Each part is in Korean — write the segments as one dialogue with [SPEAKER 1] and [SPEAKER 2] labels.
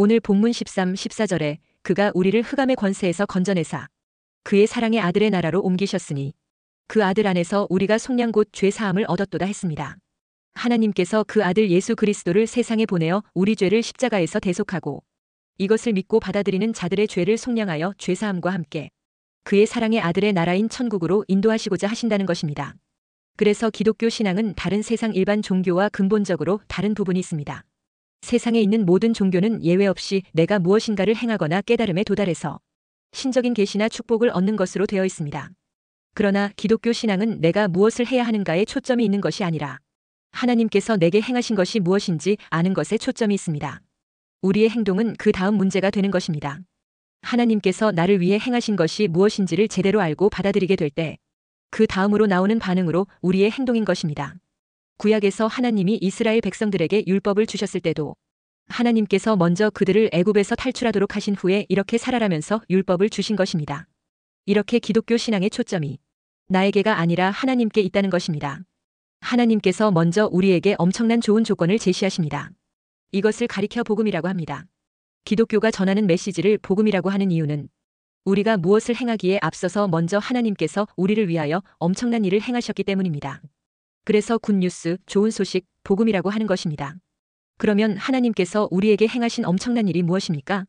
[SPEAKER 1] 오늘 본문 13, 14절에 그가 우리를 흑암의 권세에서 건져내사 그의 사랑의 아들의 나라로 옮기셨으니 그 아들 안에서 우리가 속량 곧 죄 사함을 얻었도다 했습니다. 하나님께서 그 아들 예수 그리스도를 세상에 보내어 우리 죄를 십자가에서 대속하고 이것을 믿고 받아들이는 자들의 죄를 속량하여 죄 사함과 함께 그의 사랑의 아들의 나라인 천국으로 인도하시고자 하신다는 것입니다. 그래서 기독교 신앙은 다른 세상 일반 종교와 근본적으로 다른 부분이 있습니다. 세상에 있는 모든 종교는 예외 없이 내가 무엇인가를 행하거나 깨달음에 도달해서 신적인 계시나 축복을 얻는 것으로 되어 있습니다. 그러나 기독교 신앙은 내가 무엇을 해야 하는가에 초점이 있는 것이 아니라 하나님께서 내게 행하신 것이 무엇인지 아는 것에 초점이 있습니다. 우리의 행동은 그 다음 문제가 되는 것입니다. 하나님께서 나를 위해 행하신 것이 무엇인지를 제대로 알고 받아들이게 될 때 그 다음으로 나오는 반응으로 우리의 행동인 것입니다. 구약에서 하나님이 이스라엘 백성들에게 율법을 주셨을 때도 하나님께서 먼저 그들을 애굽에서 탈출하도록 하신 후에 이렇게 살아라면서 율법을 주신 것입니다. 이렇게 기독교 신앙의 초점이 나에게가 아니라 하나님께 있다는 것입니다. 하나님께서 먼저 우리에게 엄청난 좋은 조건을 제시하십니다. 이것을 가리켜 복음이라고 합니다. 기독교가 전하는 메시지를 복음이라고 하는 이유는 우리가 무엇을 행하기에 앞서서 먼저 하나님께서 우리를 위하여 엄청난 일을 행하셨기 때문입니다. 그래서 굿뉴스, 좋은 소식, 복음이라고 하는 것입니다. 그러면 하나님께서 우리에게 행하신 엄청난 일이 무엇입니까?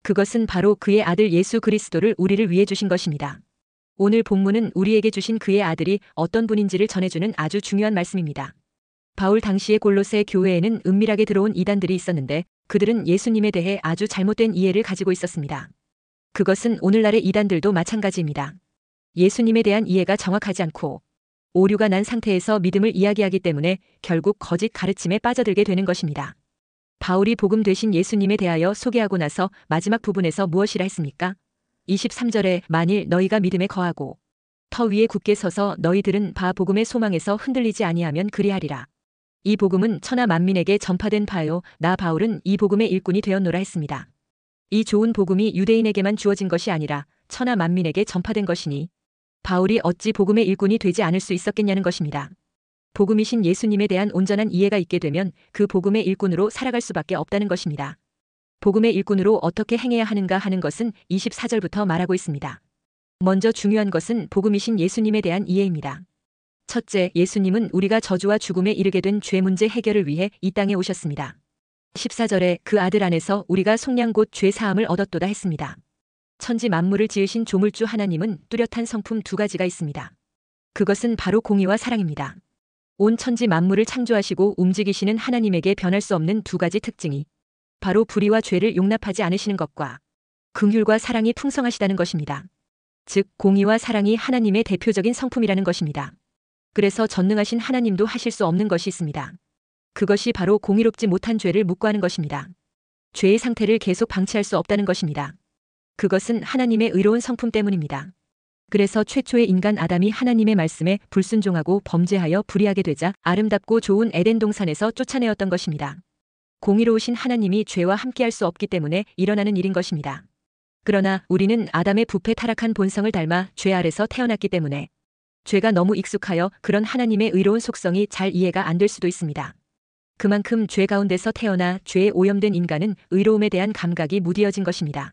[SPEAKER 1] 그것은 바로 그의 아들 예수 그리스도를 우리를 위해 주신 것입니다. 오늘 본문은 우리에게 주신 그의 아들이 어떤 분인지를 전해주는 아주 중요한 말씀입니다. 바울 당시의 골로새 교회에는 은밀하게 들어온 이단들이 있었는데 그들은 예수님에 대해 아주 잘못된 이해를 가지고 있었습니다. 그것은 오늘날의 이단들도 마찬가지입니다. 예수님에 대한 이해가 정확하지 않고 오류가 난 상태에서 믿음을 이야기하기 때문에 결국 거짓 가르침에 빠져들게 되는 것입니다. 바울이 복음 되신 예수님에 대하여 소개하고 나서 마지막 부분에서 무엇이라 했습니까? 23절에 만일 너희가 믿음에 거하고 터 위에 굳게 서서 너희들은 바 복음의 소망에서 흔들리지 아니하면 그리하리라. 이 복음은 천하 만민에게 전파된 바요 나 바울은 이 복음의 일꾼이 되었노라 했습니다. 이 좋은 복음이 유대인에게만 주어진 것이 아니라 천하 만민에게 전파된 것이니 바울이 어찌 복음의 일꾼이 되지 않을 수 있었겠냐는 것입니다. 복음이신 예수님에 대한 온전한 이해가 있게 되면 그 복음의 일꾼으로 살아갈 수밖에 없다는 것입니다. 복음의 일꾼으로 어떻게 행해야 하는가 하는 것은 24절부터 말하고 있습니다. 먼저 중요한 것은 복음이신 예수님에 대한 이해입니다. 첫째, 예수님은 우리가 저주와 죽음에 이르게 된 죄 문제 해결을 위해 이 땅에 오셨습니다. 14절에 그 아들 안에서 우리가 속량 곧 죄 사함을 얻었도다 했습니다. 천지 만물을 지으신 조물주 하나님은 뚜렷한 성품 두 가지가 있습니다. 그것은 바로 공의와 사랑입니다. 온 천지 만물을 창조하시고 움직이시는 하나님에게 변할 수 없는 두 가지 특징이 바로 불의와 죄를 용납하지 않으시는 것과 긍휼과 사랑이 풍성하시다는 것입니다. 즉 공의와 사랑이 하나님의 대표적인 성품이라는 것입니다. 그래서 전능하신 하나님도 하실 수 없는 것이 있습니다. 그것이 바로 공의롭지 못한 죄를 묵과하는 것입니다. 죄의 상태를 계속 방치할 수 없다는 것입니다. 그것은 하나님의 의로운 성품 때문입니다. 그래서 최초의 인간 아담이 하나님의 말씀에 불순종하고 범죄하여 불의하게 되자 아름답고 좋은 에덴 동산에서 쫓아내었던 것입니다. 공의로우신 하나님이 죄와 함께할 수 없기 때문에 일어나는 일인 것입니다. 그러나 우리는 아담의 부패 타락한 본성을 닮아 죄 아래서 태어났기 때문에 죄가 너무 익숙하여 그런 하나님의 의로운 속성이 잘 이해가 안 될 수도 있습니다. 그만큼 죄 가운데서 태어나 죄에 오염된 인간은 의로움에 대한 감각이 무디어진 것입니다.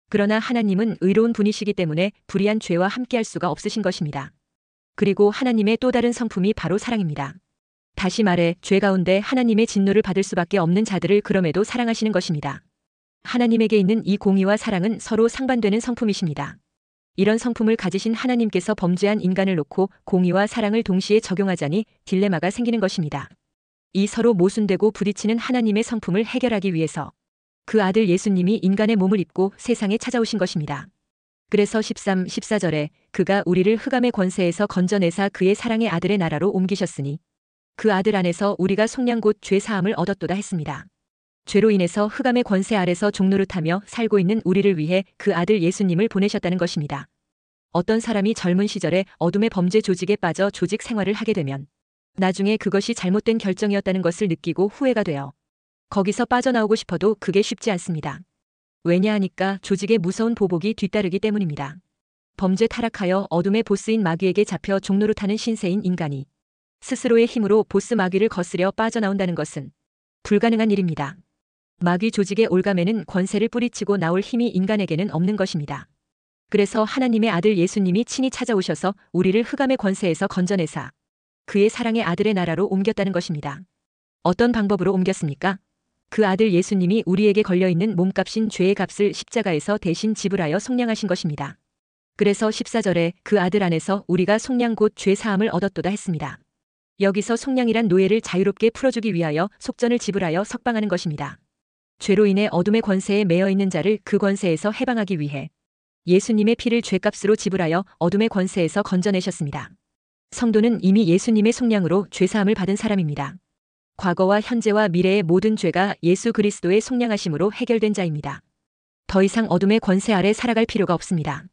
[SPEAKER 1] 그러나 하나님은 의로운 분이시기 때문에 불의한 죄와 함께할 수가 없으신 것입니다. 그리고 하나님의 또 다른 성품이 바로 사랑입니다. 다시 말해 죄 가운데 하나님의 진노를 받을 수밖에 없는 자들을 그럼에도 사랑하시는 것입니다. 하나님에게 있는 이 공의와 사랑은 서로 상반되는 성품이십니다. 이런 성품을 가지신 하나님께서 범죄한 인간을 놓고 공의와 사랑을 동시에 적용하자니 딜레마가 생기는 것입니다. 이 서로 모순되고 부딪히는 하나님의 성품을 해결하기 위해서 그 아들 예수님이 인간의 몸을 입고 세상에 찾아오신 것입니다. 그래서 13, 14절에 그가 우리를 흑암의 권세에서 건져내사 그의 사랑의 아들의 나라로 옮기셨으니 그 아들 안에서 우리가 속량 곧 죄 사함을 얻었도다 했습니다. 죄로 인해서 흑암의 권세 아래서 종노릇하며 살고 있는 우리를 위해 그 아들 예수님을 보내셨다는 것입니다. 어떤 사람이 젊은 시절에 어둠의 범죄 조직에 빠져 조직 생활을 하게 되면 나중에 그것이 잘못된 결정이었다는 것을 느끼고 후회가 되어 거기서 빠져나오고 싶어도 그게 쉽지 않습니다. 왜냐하니까 조직의 무서운 보복이 뒤따르기 때문입니다. 범죄 타락하여 어둠의 보스인 마귀에게 잡혀 종노릇하는 신세인 인간이 스스로의 힘으로 보스 마귀를 거스려 빠져나온다는 것은 불가능한 일입니다. 마귀 조직의 올가매는 권세를 뿌리치고 나올 힘이 인간에게는 없는 것입니다. 그래서 하나님의 아들 예수님이 친히 찾아오셔서 우리를 흑암의 권세에서 건져내사 그의 사랑의 아들의 나라로 옮겼다는 것입니다. 어떤 방법으로 옮겼습니까? 그 아들 예수님이 우리에게 걸려있는 몸값인 죄의 값을 십자가에서 대신 지불하여 속량하신 것입니다. 그래서 14절에 그 아들 안에서 우리가 속량 곧 죄 사함을 얻었도다 했습니다. 여기서 속량이란 노예를 자유롭게 풀어주기 위하여 속전을 지불하여 석방하는 것입니다. 죄로 인해 어둠의 권세에 매여 있는 자를 그 권세에서 해방하기 위해 예수님의 피를 죄값으로 지불하여 어둠의 권세에서 건져내셨습니다. 성도는 이미 예수님의 속량으로 죄사함을 받은 사람입니다. 과거와 현재와 미래의 모든 죄가 예수 그리스도의 속량하심으로 해결된 자입니다. 더 이상 어둠의 권세 아래 살아갈 필요가 없습니다.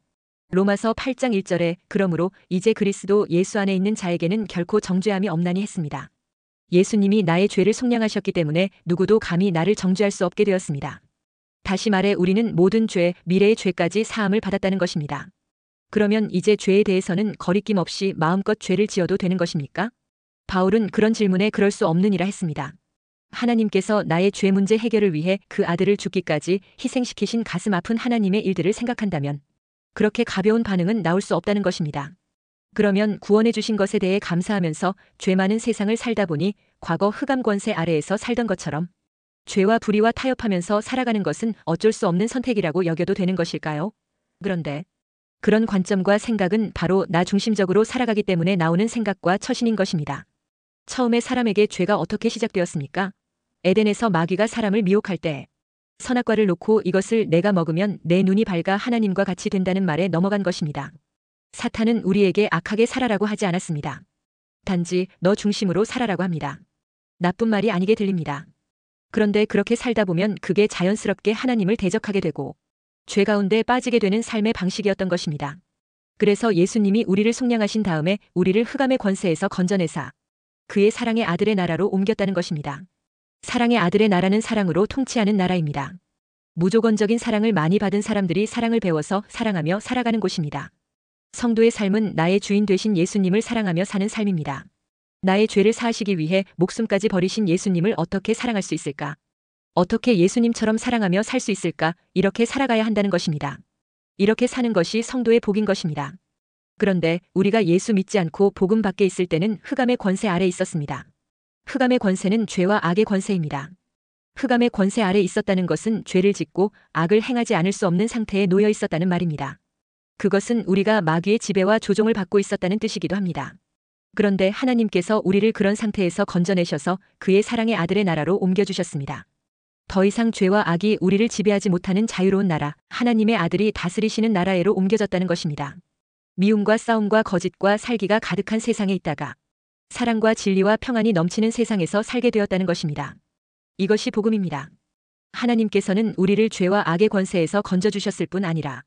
[SPEAKER 1] 로마서 8장 1절에 그러므로 이제 그리스도 예수 안에 있는 자에게는 결코 정죄함이 없나니 했습니다. 예수님이 나의 죄를 속량하셨기 때문에 누구도 감히 나를 정죄할 수 없게 되었습니다. 다시 말해 우리는 모든 죄, 미래의 죄까지 사함을 받았다는 것입니다. 그러면 이제 죄에 대해서는 거리낌 없이 마음껏 죄를 지어도 되는 것입니까? 바울은 그런 질문에 그럴 수 없느니라 했습니다. 하나님께서 나의 죄 문제 해결을 위해 그 아들을 죽기까지 희생시키신 가슴 아픈 하나님의 일들을 생각한다면 그렇게 가벼운 반응은 나올 수 없다는 것입니다. 그러면 구원해 주신 것에 대해 감사하면서 죄 많은 세상을 살다 보니 과거 흑암 권세 아래에서 살던 것처럼 죄와 불의와 타협하면서 살아가는 것은 어쩔 수 없는 선택이라고 여겨도 되는 것일까요? 그런데 그런 관점과 생각은 바로 나 중심적으로 살아가기 때문에 나오는 생각과 처신인 것입니다. 처음에 사람에게 죄가 어떻게 시작되었습니까? 에덴에서 마귀가 사람을 미혹할 때 선악과를 놓고 이것을 내가 먹으면 내 눈이 밝아 하나님과 같이 된다는 말에 넘어간 것입니다. 사탄은 우리에게 악하게 살아라고 하지 않았습니다. 단지 너 중심으로 살아라고 합니다. 나쁜 말이 아니게 들립니다. 그런데 그렇게 살다 보면 그게 자연스럽게 하나님을 대적하게 되고 죄 가운데 빠지게 되는 삶의 방식이었던 것입니다. 그래서 예수님이 우리를 속량하신 다음에 우리를 흑암의 권세에서 건져내사 그의 사랑의 아들의 나라로 옮겼다는 것입니다. 사랑의 아들의 나라는 사랑으로 통치하는 나라입니다. 무조건적인 사랑을 많이 받은 사람들이 사랑을 배워서 사랑하며 살아가는 곳입니다. 성도의 삶은 나의 주인 되신 예수님을 사랑하며 사는 삶입니다. 나의 죄를 사하시기 위해 목숨까지 버리신 예수님을 어떻게 사랑할 수 있을까? 어떻게 예수님처럼 사랑하며 살 수 있을까? 이렇게 살아가야 한다는 것입니다. 이렇게 사는 것이 성도의 복인 것입니다. 그런데 우리가 예수 믿지 않고 복음 밖에 있을 때는 흑암의 권세 아래 있었습니다. 흑암의 권세는 죄와 악의 권세입니다. 흑암의 권세 아래 있었다는 것은 죄를 짓고 악을 행하지 않을 수 없는 상태에 놓여 있었다는 말입니다. 그것은 우리가 마귀의 지배와 조종을 받고 있었다는 뜻이기도 합니다. 그런데 하나님께서 우리를 그런 상태에서 건져내셔서 그의 사랑의 아들의 나라로 옮겨주셨습니다. 더 이상 죄와 악이 우리를 지배하지 못하는 자유로운 나라, 하나님의 아들이 다스리시는 나라에로 옮겨졌다는 것입니다. 미움과 싸움과 거짓과 살기가 가득한 세상에 있다가 사랑과 진리와 평안이 넘치는 세상에서 살게 되었다는 것입니다. 이것이 복음입니다. 하나님께서는 우리를 죄와 악의 권세에서 건져주셨을 뿐 아니라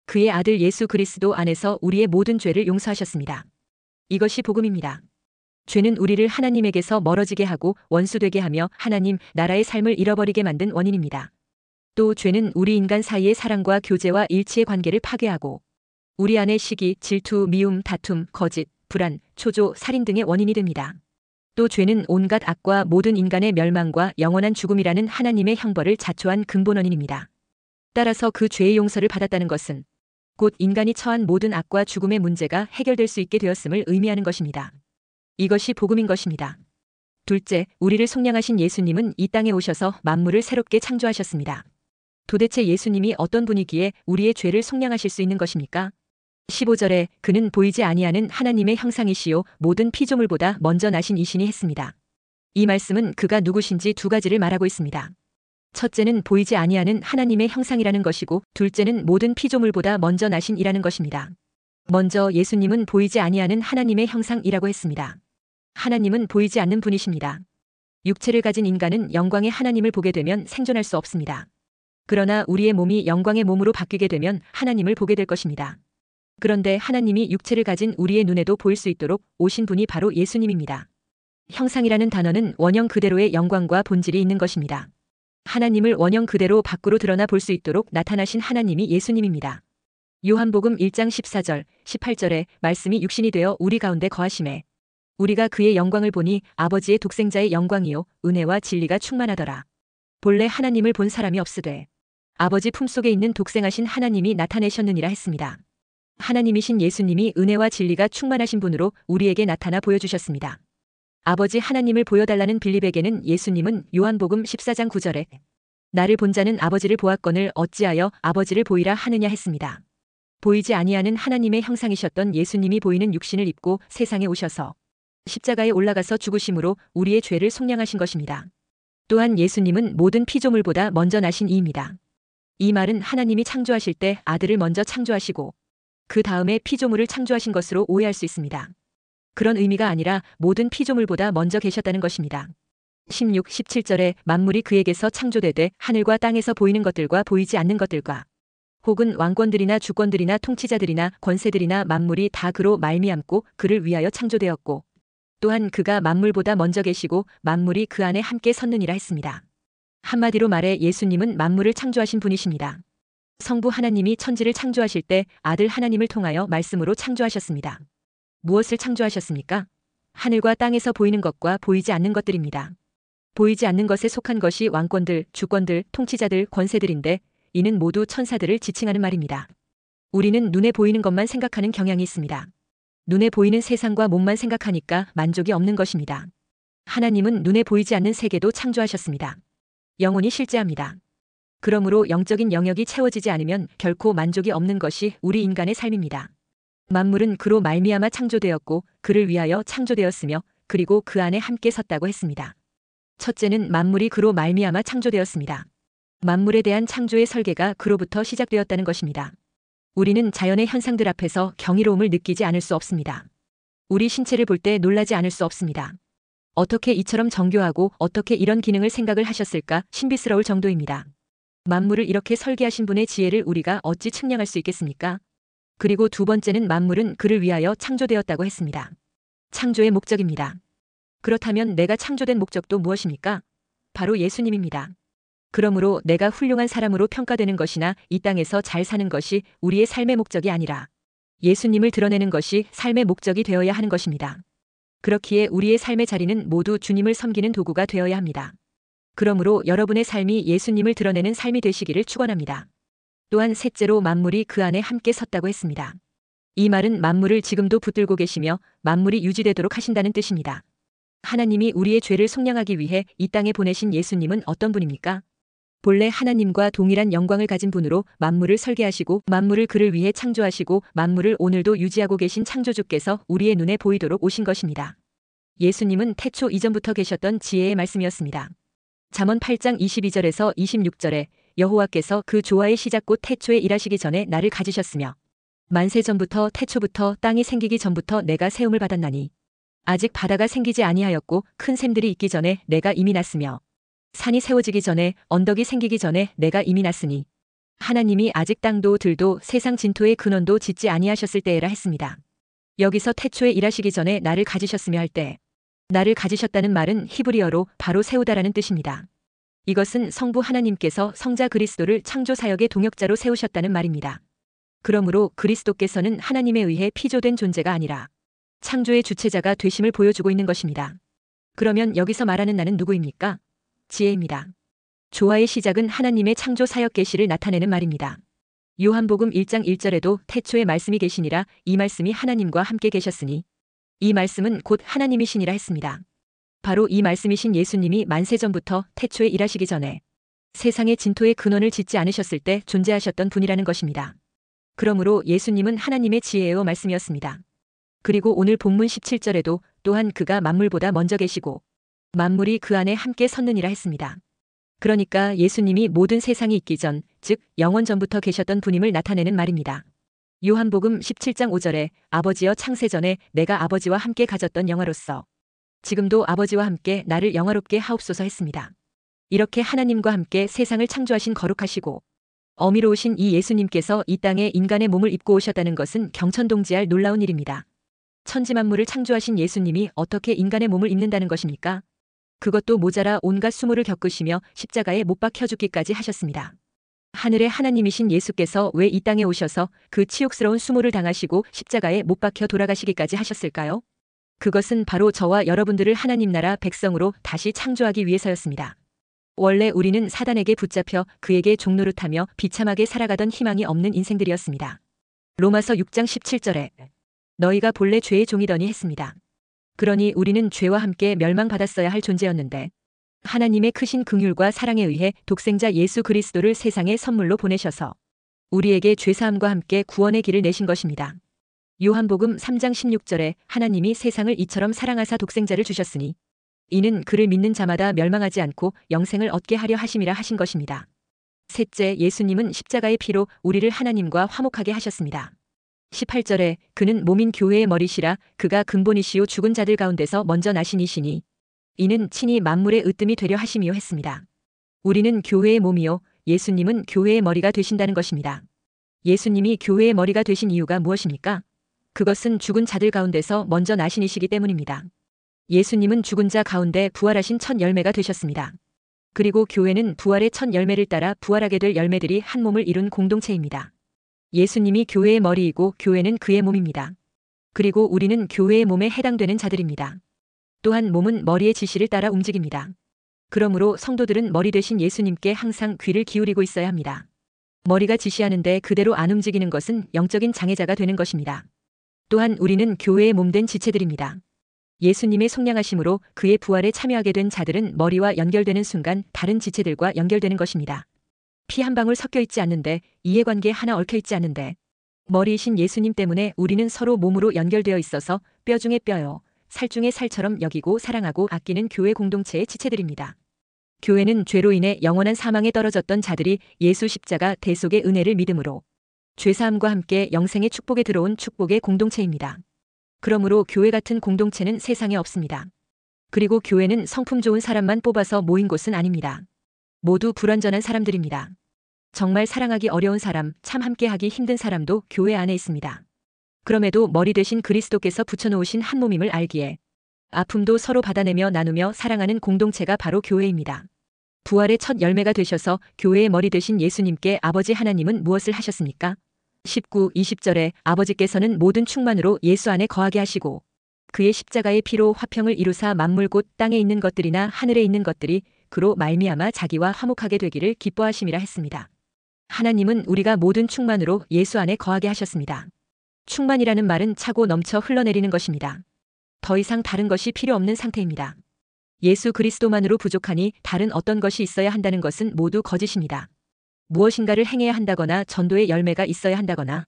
[SPEAKER 1] 그의 아들 예수 그리스도 안에서 우리의 모든 죄를 용서하셨습니다. 이것이 복음입니다. 죄는 우리를 하나님에게서 멀어지게 하고 원수되게 하며 하나님 나라의 삶을 잃어버리게 만든 원인입니다. 또 죄는 우리 인간 사이의 사랑과 교제와 일치의 관계를 파괴하고 우리 안에 시기, 질투, 미움, 다툼, 거짓, 불안, 초조, 살인 등의 원인이 됩니다. 또 죄는 온갖 악과 모든 인간의 멸망과 영원한 죽음이라는 하나님의 형벌을 자초한 근본 원인입니다. 따라서 그 죄의 용서를 받았다는 것은 곧 인간이 처한 모든 악과 죽음의 문제가 해결될 수 있게 되었음을 의미하는 것입니다. 이것이 복음인 것입니다. 둘째, 우리를 속량하신 예수님은 이 땅에 오셔서 만물을 새롭게 창조하셨습니다. 도대체 예수님이 어떤 분이기에 우리의 죄를 속량하실 수 있는 것입니까? 15절에 그는 보이지 아니하는 하나님의 형상이시요 모든 피조물보다 먼저 나신 이시니 했습니다. 이 말씀은 그가 누구신지 두 가지를 말하고 있습니다. 첫째는 보이지 아니하는 하나님의 형상이라는 것이고 둘째는 모든 피조물보다 먼저 나신 이라는 것입니다. 먼저 예수님은 보이지 아니하는 하나님의 형상이라고 했습니다. 하나님은 보이지 않는 분이십니다. 육체를 가진 인간은 영광의 하나님을 보게 되면 생존할 수 없습니다. 그러나 우리의 몸이 영광의 몸으로 바뀌게 되면 하나님을 보게 될 것입니다. 그런데 하나님이 육체를 가진 우리의 눈에도 보일 수 있도록 오신 분이 바로 예수님입니다. 형상이라는 단어는 원형 그대로의 영광과 본질이 있는 것입니다. 하나님을 원형 그대로 밖으로 드러나 볼 수 있도록 나타나신 하나님이 예수님입니다. 요한복음 1장 14절, 18절에 말씀이 육신이 되어 우리 가운데 거하심에 우리가 그의 영광을 보니 아버지의 독생자의 영광이요 은혜와 진리가 충만하더라. 본래 하나님을 본 사람이 없으되 아버지 품속에 있는 독생하신 하나님이 나타내셨느니라 했습니다. 하나님이신 예수님이 은혜와 진리가 충만하신 분으로 우리에게 나타나 보여주셨습니다. 아버지 하나님을 보여달라는 빌립에게는 예수님은 요한복음 14장 9절에 나를 본 자는 아버지를 보았거늘 어찌하여 아버지를 보이라 하느냐 했습니다. 보이지 아니하는 하나님의 형상이셨던 예수님이 보이는 육신을 입고 세상에 오셔서 십자가에 올라가서 죽으심으로 우리의 죄를 속량하신 것입니다. 또한 예수님은 모든 피조물보다 먼저 나신 이입니다. 이 말은 하나님이 창조하실 때 아들을 먼저 창조하시고 그 다음에 피조물을 창조하신 것으로 오해할 수 있습니다. 그런 의미가 아니라 모든 피조물보다 먼저 계셨다는 것입니다. 16, 17절에 만물이 그에게서 창조되되 하늘과 땅에서 보이는 것들과 보이지 않는 것들과 혹은 왕권들이나 주권들이나 통치자들이나 권세들이나 만물이 다 그로 말미암고 그를 위하여 창조되었고 또한 그가 만물보다 먼저 계시고 만물이 그 안에 함께 섰느니라 했습니다. 한마디로 말해 예수님은 만물을 창조하신 분이십니다. 성부 하나님이 천지를 창조하실 때 아들 하나님을 통하여 말씀으로 창조하셨습니다. 무엇을 창조하셨습니까? 하늘과 땅에서 보이는 것과 보이지 않는 것들입니다. 보이지 않는 것에 속한 것이 왕권들, 주권들, 통치자들, 권세들인데 이는 모두 천사들을 지칭하는 말입니다. 우리는 눈에 보이는 것만 생각하는 경향이 있습니다. 눈에 보이는 세상과 몸만 생각하니까 만족이 없는 것입니다. 하나님은 눈에 보이지 않는 세계도 창조하셨습니다. 영혼이 실제합니다. 그러므로 영적인 영역이 채워지지 않으면 결코 만족이 없는 것이 우리 인간의 삶입니다. 만물은 그로 말미암아 창조되었고 그를 위하여 창조되었으며 그리고 그 안에 함께 섰다고 했습니다. 첫째는 만물이 그로 말미암아 창조되었습니다. 만물에 대한 창조의 설계가 그로부터 시작되었다는 것입니다. 우리는 자연의 현상들 앞에서 경이로움을 느끼지 않을 수 없습니다. 우리 신체를 볼 때 놀라지 않을 수 없습니다. 어떻게 이처럼 정교하고 어떻게 이런 기능을 생각을 하셨을까 신비스러울 정도입니다. 만물을 이렇게 설계하신 분의 지혜를 우리가 어찌 측량할 수 있겠습니까? 그리고 두 번째는 만물은 그를 위하여 창조되었다고 했습니다. 창조의 목적입니다. 그렇다면 내가 창조된 목적도 무엇입니까? 바로 예수님입니다. 그러므로 내가 훌륭한 사람으로 평가되는 것이나 이 땅에서 잘 사는 것이 우리의 삶의 목적이 아니라 예수님을 드러내는 것이 삶의 목적이 되어야 하는 것입니다. 그렇기에 우리의 삶의 자리는 모두 주님을 섬기는 도구가 되어야 합니다. 그러므로 여러분의 삶이 예수님을 드러내는 삶이 되시기를 축원합니다. 또한 셋째로 만물이 그 안에 함께 섰다고 했습니다. 이 말은 만물을 지금도 붙들고 계시며 만물이 유지되도록 하신다는 뜻입니다. 하나님이 우리의 죄를 속량하기 위해 이 땅에 보내신 예수님은 어떤 분입니까? 본래 하나님과 동일한 영광을 가진 분으로 만물을 설계하시고 만물을 그를 위해 창조하시고 만물을 오늘도 유지하고 계신 창조주께서 우리의 눈에 보이도록 오신 것입니다. 예수님은 태초 이전부터 계셨던 지혜의 말씀이었습니다. 잠언 8장 22절에서 26절에 여호와께서 그 조화의 시작 곧 태초에 일하시기 전에 나를 가지셨으며 만세 전부터 태초부터 땅이 생기기 전부터 내가 세움을 받았나니 아직 바다가 생기지 아니하였고 큰 샘들이 있기 전에 내가 이미 났으며 산이 세워지기 전에 언덕이 생기기 전에 내가 이미 났으니 하나님이 아직 땅도 들도 세상 진토의 근원도 짓지 아니하셨을 때에라 했습니다. 여기서 태초에 일하시기 전에 나를 가지셨으며 할 때 나를 가지셨다는 말은 히브리어로 바로 세우다라는 뜻입니다. 이것은 성부 하나님께서 성자 그리스도를 창조 사역의 동역자로 세우셨다는 말입니다. 그러므로 그리스도께서는 하나님에 의해 피조된 존재가 아니라 창조의 주체자가 되심을 보여주고 있는 것입니다. 그러면 여기서 말하는 나는 누구입니까? 지혜입니다. 조화의 시작은 하나님의 창조 사역 계시를 나타내는 말입니다. 요한복음 1장 1절에도 태초에 말씀이 계시니라 이 말씀이 하나님과 함께 계셨으니 이 말씀은 곧 하나님이시니라 했습니다. 바로 이 말씀이신 예수님이 만세 전부터 태초에 일하시기 전에 세상의 진토의 근원을 짓지 않으셨을 때 존재하셨던 분이라는 것입니다. 그러므로 예수님은 하나님의 지혜의 말씀이었습니다. 그리고 오늘 본문 17절에도 또한 그가 만물보다 먼저 계시고 만물이 그 안에 함께 섰느니라 했습니다. 그러니까 예수님이 모든 세상이 있기 전, 즉 영원 전부터 계셨던 분임을 나타내는 말입니다. 요한복음 17장 5절에 아버지여 창세전에 내가 아버지와 함께 가졌던 영화로서 지금도 아버지와 함께 나를 영화롭게 하옵소서 했습니다. 이렇게 하나님과 함께 세상을 창조하신 거룩하시고 어미로우신 이 예수님께서 이 땅에 인간의 몸을 입고 오셨다는 것은 경천동지할 놀라운 일입니다. 천지만물을 창조하신 예수님이 어떻게 인간의 몸을 입는다는 것입니까? 그것도 모자라 온갖 수모를 겪으시며 십자가에 못 박혀 죽기까지 하셨습니다. 하늘의 하나님이신 예수께서 왜 이 땅에 오셔서 그 치욕스러운 수모를 당하시고 십자가에 못 박혀 돌아가시기까지 하셨을까요? 그것은 바로 저와 여러분들을 하나님 나라 백성으로 다시 창조하기 위해서였습니다. 원래 우리는 사단에게 붙잡혀 그에게 종노릇하며 비참하게 살아가던 희망이 없는 인생들이었습니다. 로마서 6장 17절에 너희가 본래 죄의 종이더니 했습니다. 그러니 우리는 죄와 함께 멸망받았어야 할 존재였는데 하나님의 크신 긍휼과 사랑에 의해 독생자 예수 그리스도를 세상에 선물로 보내셔서 우리에게 죄사함과 함께 구원의 길을 내신 것입니다. 요한복음 3장 16절에 하나님이 세상을 이처럼 사랑하사 독생자를 주셨으니 이는 그를 믿는 자마다 멸망하지 않고 영생을 얻게 하려 하심이라 하신 것입니다. 셋째, 예수님은 십자가의 피로 우리를 하나님과 화목하게 하셨습니다. 18절에 그는 몸인 교회의 머리시라 그가 근본이시요 죽은 자들 가운데서 먼저 나신 이시니 이는 친히 만물의 으뜸이 되려 하심이요 했습니다. 우리는 교회의 몸이요 예수님은 교회의 머리가 되신다는 것입니다. 예수님이 교회의 머리가 되신 이유가 무엇입니까? 그것은 죽은 자들 가운데서 먼저 나신 이시기 때문입니다. 예수님은 죽은 자 가운데 부활하신 첫 열매가 되셨습니다. 그리고 교회는 부활의 첫 열매를 따라 부활하게 될 열매들이 한 몸을 이룬 공동체입니다. 예수님이 교회의 머리이고 교회는 그의 몸입니다. 그리고 우리는 교회의 몸에 해당되는 자들입니다. 또한 몸은 머리의 지시를 따라 움직입니다. 그러므로 성도들은 머리 되신 예수님께 항상 귀를 기울이고 있어야 합니다. 머리가 지시하는데 그대로 안 움직이는 것은 영적인 장애자가 되는 것입니다. 또한 우리는 교회의 몸된 지체들입니다. 예수님의 속량하심으로 그의 부활에 참여하게 된 자들은 머리와 연결되는 순간 다른 지체들과 연결되는 것입니다. 피 한 방울 섞여 있지 않는데 이해관계 하나 얽혀 있지 않는데 머리이신 예수님 때문에 우리는 서로 몸으로 연결되어 있어서 뼈 중의 뼈요 살 중의 살처럼 여기고 사랑하고 아끼는 교회 공동체의 지체들입니다. 교회는 죄로 인해 영원한 사망에 떨어졌던 자들이 예수 십자가 대속의 은혜를 믿음으로 죄사함과 함께 영생의 축복에 들어온 축복의 공동체입니다. 그러므로 교회 같은 공동체는 세상에 없습니다. 그리고 교회는 성품 좋은 사람만 뽑아서 모인 곳은 아닙니다. 모두 불완전한 사람들입니다. 정말 사랑하기 어려운 사람, 참 함께하기 힘든 사람도 교회 안에 있습니다. 그럼에도 머리 되신 그리스도께서 붙여놓으신 한 몸임을 알기에 아픔도 서로 받아내며 나누며 사랑하는 공동체가 바로 교회입니다. 부활의 첫 열매가 되셔서 교회의 머리 되신 예수님께 아버지 하나님은 무엇을 하셨습니까? 19, 20절에 아버지께서는 모든 충만으로 예수 안에 거하게 하시고 그의 십자가의 피로 화평을 이루사 만물 곧 땅에 있는 것들이나 하늘에 있는 것들이 그로 말미암아 자기와 화목하게 되기를 기뻐하심이라 했습니다. 하나님은 우리가 모든 충만으로 예수 안에 거하게 하셨습니다. 충만이라는 말은 차고 넘쳐 흘러내리는 것입니다. 더 이상 다른 것이 필요 없는 상태입니다. 예수 그리스도만으로 부족하니 다른 어떤 것이 있어야 한다는 것은 모두 거짓입니다. 무엇인가를 행해야 한다거나 전도의 열매가 있어야 한다거나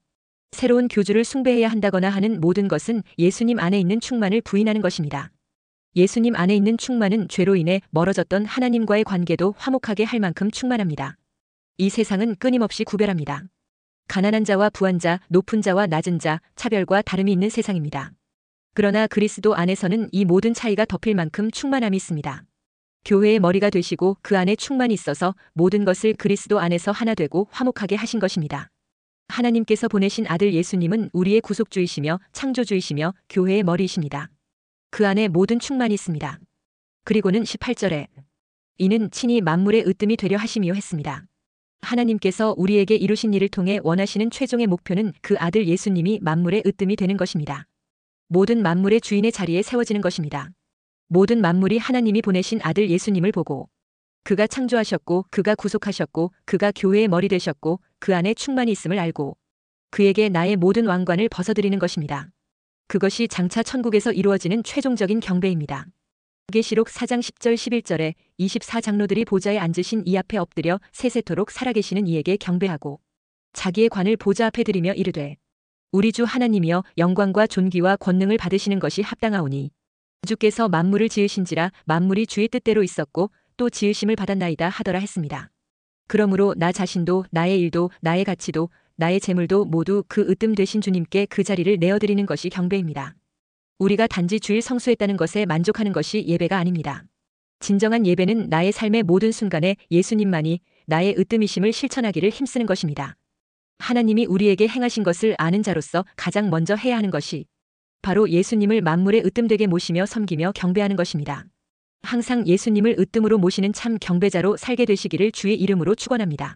[SPEAKER 1] 새로운 교주를 숭배해야 한다거나 하는 모든 것은 예수님 안에 있는 충만을 부인하는 것입니다. 예수님 안에 있는 충만은 죄로 인해 멀어졌던 하나님과의 관계도 화목하게 할 만큼 충만합니다. 이 세상은 끊임없이 구별합니다. 가난한 자와 부한 자, 높은 자와 낮은 자, 차별과 다름이 있는 세상입니다. 그러나 그리스도 안에서는 이 모든 차이가 덮일 만큼 충만함이 있습니다. 교회의 머리가 되시고 그 안에 충만이 있어서 모든 것을 그리스도 안에서 하나 되고 화목하게 하신 것입니다. 하나님께서 보내신 아들 예수님은 우리의 구속주이시며 창조주이시며 교회의 머리이십니다. 그 안에 모든 충만이 있습니다. 그리고는 18절에 이는 친히 만물의 으뜸이 되려 하심이요 했습니다. 하나님께서 우리에게 이루신 일을 통해 원하시는 최종의 목표는 그 아들 예수님이 만물의 으뜸이 되는 것입니다. 모든 만물의 주인의 자리에 세워지는 것입니다. 모든 만물이 하나님이 보내신 아들 예수님을 보고 그가 창조하셨고 그가 구속하셨고 그가 교회의 머리 되셨고 그 안에 충만이 있음을 알고 그에게 나의 모든 왕관을 벗어드리는 것입니다. 그것이 장차 천국에서 이루어지는 최종적인 경배입니다. 계시록 4장 10절 11절에 24장로들이 보좌에 앉으신 이 앞에 엎드려 세세토록 살아계시는 이에게 경배하고 자기의 관을 보좌 앞에 드리며 이르되 우리 주 하나님이여 영광과 존귀와 권능을 받으시는 것이 합당하오니 주께서 만물을 지으신지라 만물이 주의 뜻대로 있었고 또 지으심을 받았나이다 하더라 했습니다. 그러므로 나 자신도 나의 일도 나의 가치도 나의 재물도 모두 그 으뜸 되신 주님께 그 자리를 내어드리는 것이 경배입니다. 우리가 단지 주일 성수했다는 것에 만족하는 것이 예배가 아닙니다. 진정한 예배는 나의 삶의 모든 순간에 예수님만이 나의 으뜸이심을 실천하기를 힘쓰는 것입니다. 하나님이 우리에게 행하신 것을 아는 자로서 가장 먼저 해야 하는 것이 바로 예수님을 만물의 으뜸되게 모시며 섬기며 경배하는 것입니다. 항상 예수님을 으뜸으로 모시는 참 경배자로 살게 되시기를 주의 이름으로 축원합니다.